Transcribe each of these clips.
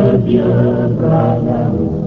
of your brotherhood.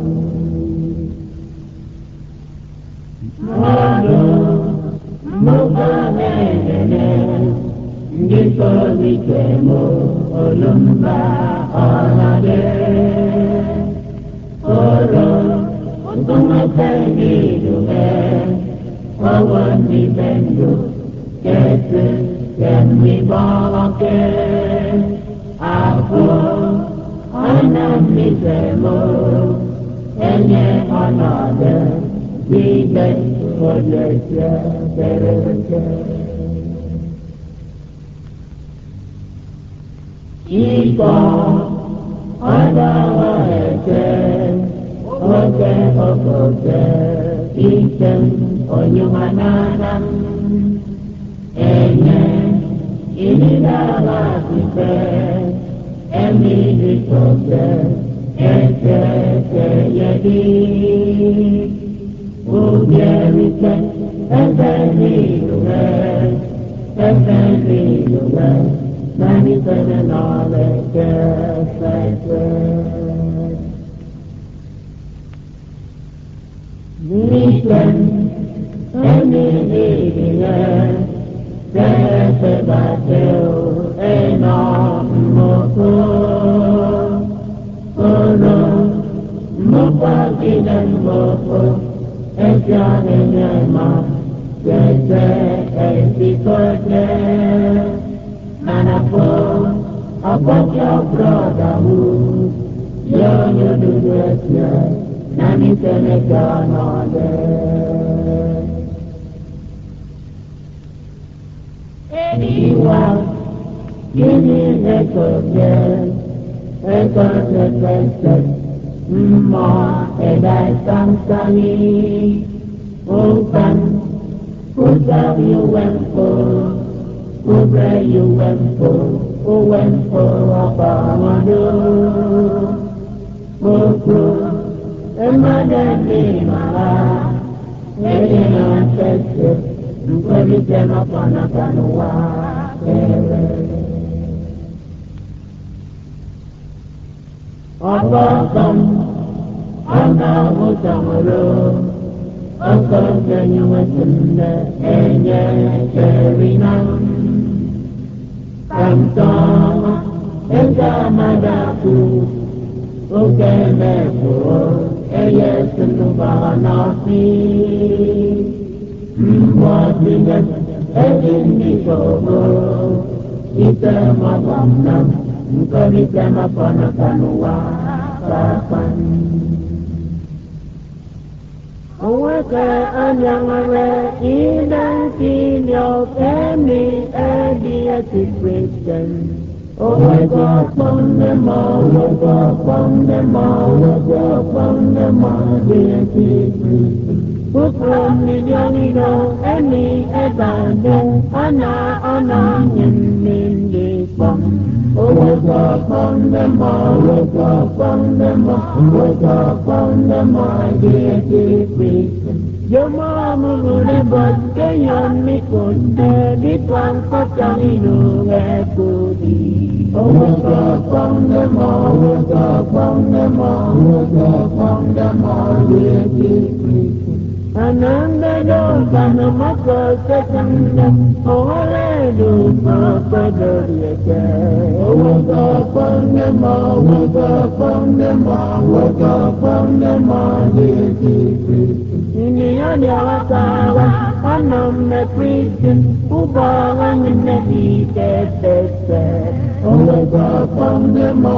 Anam na Christian, ubangan na di tetete. Waka pandema,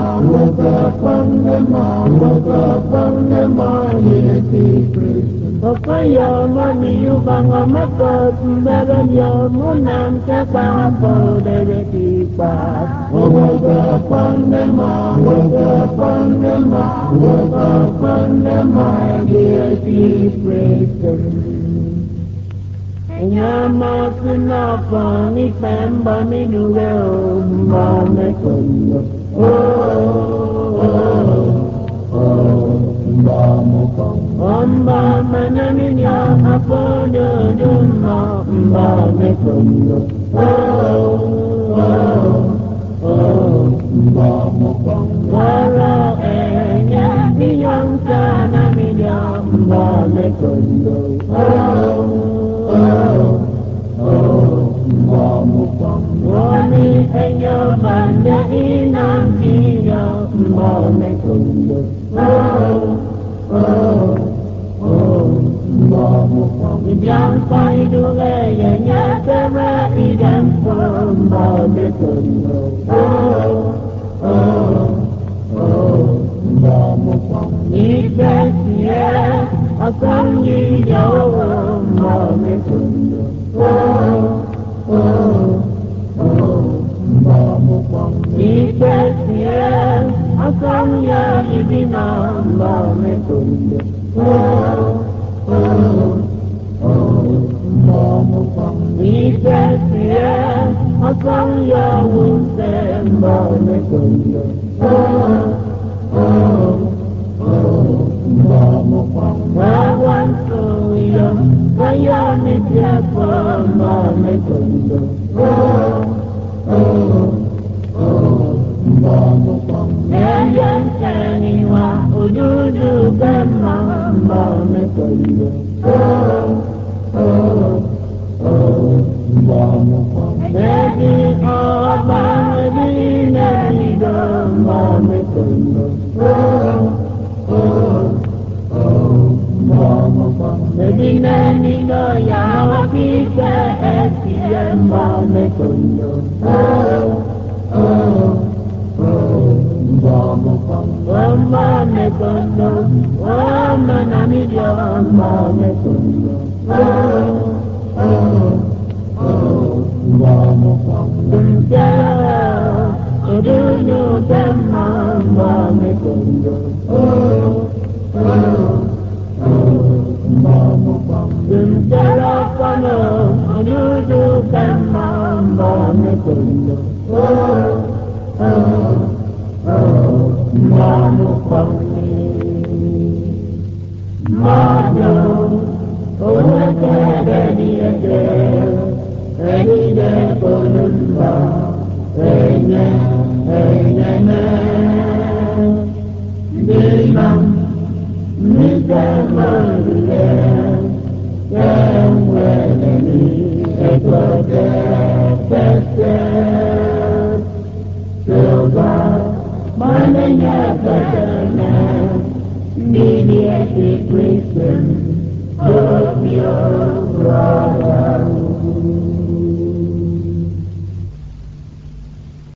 yeti Christian. Kaya maniyubang amakot, meron yun munang kapapo, dede pa. Waka pandema, yeti Christian. Nyama kenapa ni pemba ni dulu mana kuno Amba mana ni ya apa duduma mana kuno Wala enya ni yang sana ni ya mana kuno Wani enyo banda inang iyo Mone kundo Diyan pa'y dulaya niya Tara idan po Mone kundo Ikas niya Akang iyo Mone kundo Ikas niya Akang ya ibinang Mone kundo Ikas niya Akang ya unsen Mone kundo Wawan suyo Kaya ni siapa Mone kundo Yang saniwa Ududu kama Mone kundo Jadi abang Dina hidup Mone kundo Jadi nani goya Wapika Esian Mone kundo Mone kundo Wama nami dia Mone kundo Kuncala Ududu Kama Mone kundo Kuncala Kano Ududu Kama Mone kundo Mano kami Mano Una kada dia Enya konumba Enya na Dimam Mita maria Yang weneni Ekote Peste Silva Mananya kadana Mediated Christian of your brother